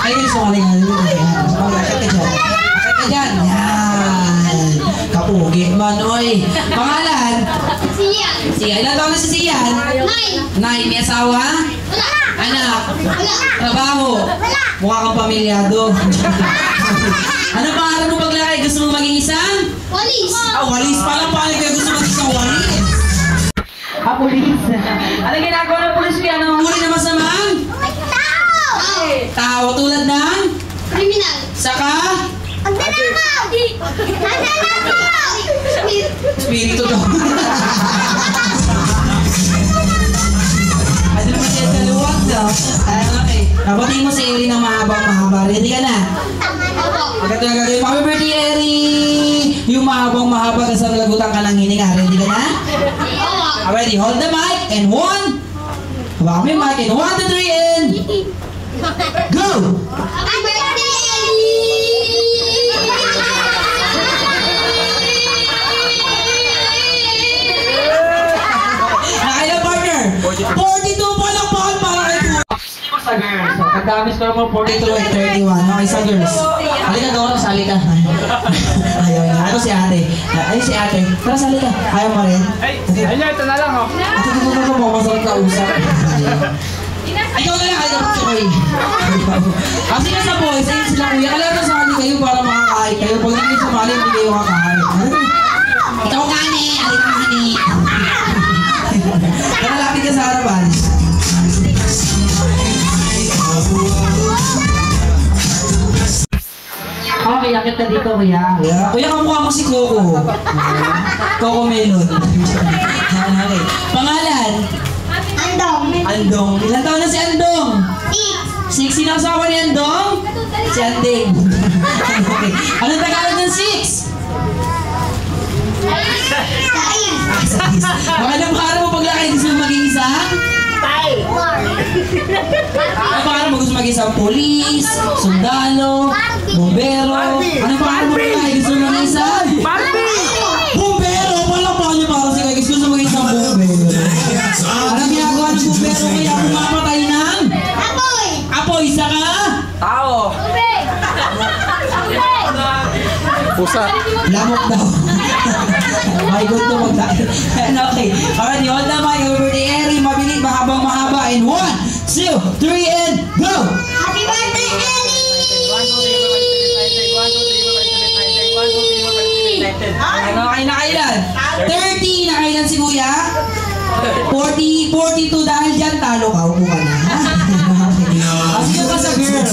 Ayun, sumali nga. Bakit ka dyan? Bakit ka dyan? Yan. Kapugi man, oy. Pangalan? Siyan. Siya. Ilan taon na si Siyan? 9. 9. May asawa? Wala. Anak? Wala. Trabaho? Wala. Mukha kang pamilyado. Ano pangalan mo paglaki? Gusto mo maging isang? Walis. Walis pala. Paano kaya gusto maging isang walis? Pulis. Ano ginagawa ng pulis kaya nang huli na masamang? Tao. Tao tulad ng? Kriminal. Saka? Magnanakaw. Magnanakaw. Spirito daw. Ano naman siya kaluwag daw? Okay. Nabating mo si Eri ng mahabang-mahaba. Ready ka na? Agad na gagawin. Happy birthday, Eri! Yung mahabang-mahaba ka sa lagutan ka ng hininga. Ready ka na? Ready, hold the mic and 1. Hawakan mo yung mic and 1, 2, 3 and go! Happy birthday, Ellie! Nakailang partner? 42 pa lang pa para kay Kuya. Sa girls. Pagdamis ko naman 42 at 31. Okay, sa girls. Halika doon, sali ka. Ayaw na. Ito si ate. Ay, si ate. Tara, sali ka. Ayaw mo rin? Ayun, ito na lang, oh. Ito dito mo, masarap ka usap. Ikaw na lang, ayaw mo si Kuya. Kasi nga sa boys, ayun sila Kuya. Kailangan na sali kayo para makakain kayo. Pag hindi sumali, hindi kayo makakain. Ikaw nga ni, alin ka nga ni. Nakalapit ka sa harapan. Okay, akit ka dito, Kuya. Kuya, kamukha mo si Coco. Coco Melon. Okay. Pangalan? Andong. Andong. Ilan taon na si Andong? 6. Sino asawa ni Andong? Si Anding. Okay. Anong Tagalog ng 6? Science. Baka nang pangarap mo paglaki, gusto mo maging isang? Ano pangarap mo? Gusto maging isang polis, sundalo, bombero? Ano pangarap mo paglaki? Gusto mo maging isang? Bombero! Palakpakan niyo para si Kuya. Gusto mo maging isang bombero. Anong ginagawa ng bombero kaya pumapatay ng? Apoy. Apoy, saka? Tao. Tubig. Tubig. Pusa. Lamok daw. My God to magdahil. Okay. Alright, hold na mic. Happy birthday, Eri. Mabilis, mahabang-mahaba. And 1, 2, 3, and go! Happy birthday, Ellie! Ano kayo na kailan? 30 na kailan si Kuya? 42 dahil dyan talo ka. Upo ka na. Kasi ka sa girl.